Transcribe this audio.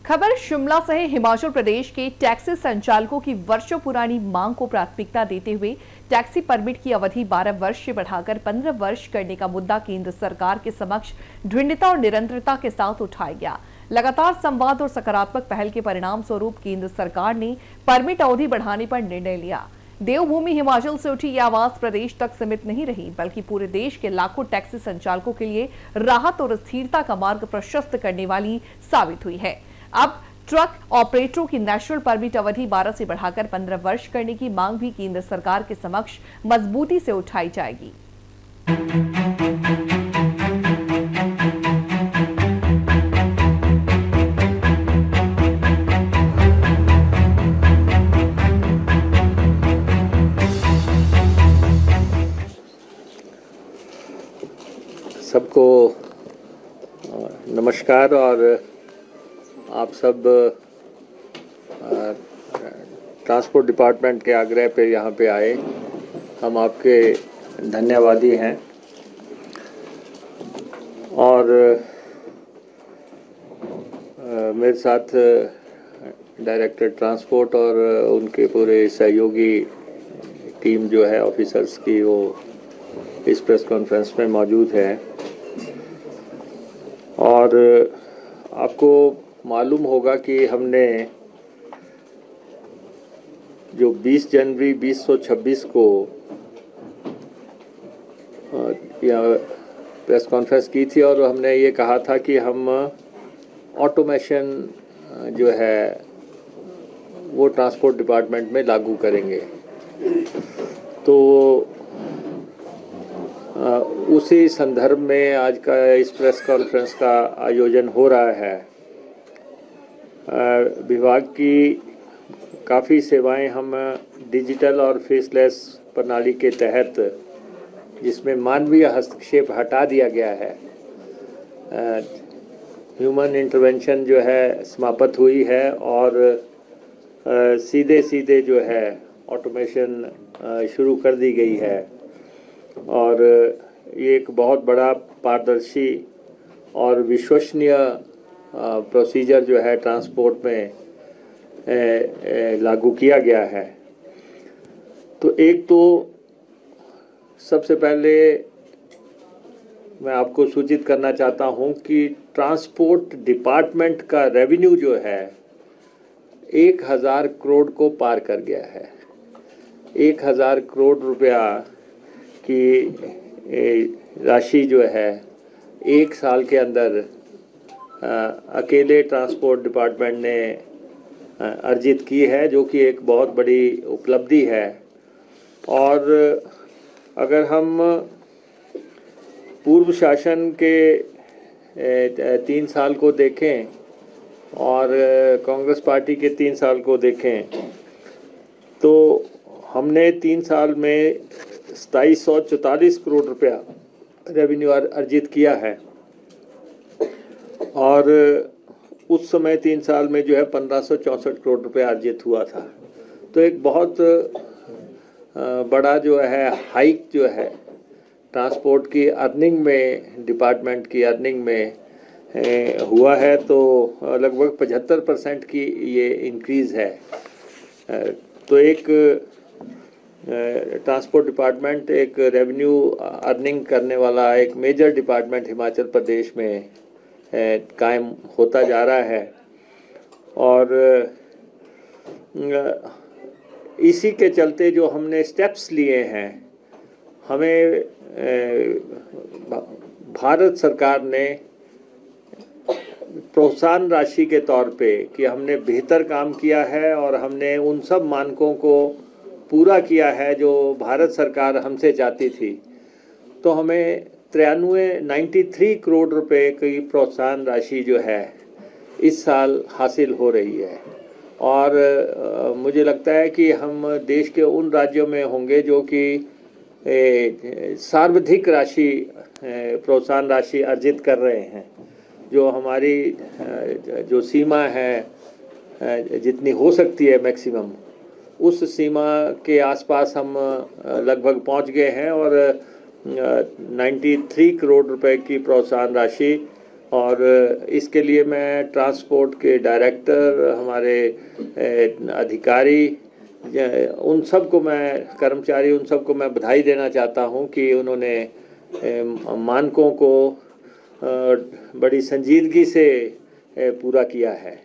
खबर शिमला से है। हिमाचल प्रदेश के टैक्सी संचालकों की वर्षों पुरानी मांग को प्राथमिकता देते हुए टैक्सी परमिट की अवधि 12 वर्ष से बढ़ाकर 15 वर्ष करने का मुद्दा केंद्र सरकार के समक्ष दृढ़ता और निरंतरता के साथ उठाया गया। लगातार संवाद और सकारात्मक पहल के परिणाम स्वरूप केंद्र सरकार ने परमिट अवधि बढ़ाने पर निर्णय लिया। देवभूमि हिमाचल से उठी यह आवाज प्रदेश तक सीमित नहीं रही, बल्कि पूरे देश के लाखों टैक्सी संचालकों के लिए राहत और स्थिरता का मार्ग प्रशस्त करने वाली साबित हुई है। अब ट्रक ऑपरेटरों की नेशनल परमिट अवधि 12 से बढ़ाकर 15 वर्ष करने की मांग भी केंद्र सरकार के समक्ष मजबूती से उठाई जाएगी। सबको नमस्कार और आप सब ट्रांसपोर्ट डिपार्टमेंट के आग्रह पे यहाँ पे आए, हम आपके धन्यवादी हैं। और मेरे साथ डायरेक्टर ट्रांसपोर्ट और उनके पूरे सहयोगी टीम जो है ऑफिसर्स की, वो इस प्रेस कॉन्फ्रेंस में मौजूद है। और आपको मालूम होगा कि हमने जो 20 जनवरी 2026 को प्रेस कॉन्फ्रेंस की थी और हमने ये कहा था कि हम ऑटोमेशन जो है वो ट्रांसपोर्ट डिपार्टमेंट में लागू करेंगे। तो उसी संदर्भ में आज का इस प्रेस कॉन्फ्रेंस का आयोजन हो रहा है। विभाग की काफ़ी सेवाएं हम डिजिटल और फेसलेस प्रणाली के तहत, जिसमें मानवीय हस्तक्षेप हटा दिया गया है, ह्यूमन इंटरवेंशन जो है समाप्त हुई है और सीधे जो है ऑटोमेशन शुरू कर दी गई है। और ये एक बहुत बड़ा पारदर्शी और विश्वसनीय प्रोसीजर जो है ट्रांसपोर्ट में लागू किया गया है। तो एक तो सबसे पहले मैं आपको सूचित करना चाहता हूं कि ट्रांसपोर्ट डिपार्टमेंट का रेवेन्यू जो है 1000 करोड़ को पार कर गया है। 1000 करोड़ रुपया की राशि जो है एक साल के अंदर अकेले ट्रांसपोर्ट डिपार्टमेंट ने अर्जित की है, जो कि एक बहुत बड़ी उपलब्धि है। और अगर हम पूर्व शासन के 3 साल को देखें और कांग्रेस पार्टी के 3 साल को देखें, तो हमने 3 साल में 2744 करोड़ रुपया रेवेन्यू अर्जित किया है। और उस समय 3 साल में जो है 1564 करोड़ रुपया अर्जित हुआ था। तो एक बहुत बड़ा जो है हाइक जो है ट्रांसपोर्ट की अर्निंग में, डिपार्टमेंट की अर्निंग में हुआ है। तो लगभग 75% की ये इंक्रीज़ है। तो एक ट्रांसपोर्ट डिपार्टमेंट एक रेवेन्यू अर्निंग करने वाला एक मेजर डिपार्टमेंट हिमाचल प्रदेश में कायम होता जा रहा है। और इसी के चलते जो हमने स्टेप्स लिए हैं, हमें भारत सरकार ने प्रोत्साहन राशि के तौर पे कि हमने बेहतर काम किया है और हमने उन सब मानकों को पूरा किया है जो भारत सरकार हमसे चाहती थी। तो हमें 93 करोड़ रुपए की प्रोत्साहन राशि जो है इस साल हासिल हो रही है। और मुझे लगता है कि हम देश के उन राज्यों में होंगे जो कि सर्वाधिक राशि प्रोत्साहन राशि अर्जित कर रहे हैं। जो हमारी जो सीमा है जितनी हो सकती है मैक्सिमम, उस सीमा के आसपास हम लगभग पहुंच गए हैं। और 93 करोड़ रुपए की प्रोत्साहन राशि और इसके लिए मैं ट्रांसपोर्ट के डायरेक्टर, हमारे अधिकारी, उन सबको मैं, कर्मचारी, उन सबको मैं बधाई देना चाहता हूं कि उन्होंने मानकों को बड़ी संजीदगी से पूरा किया है।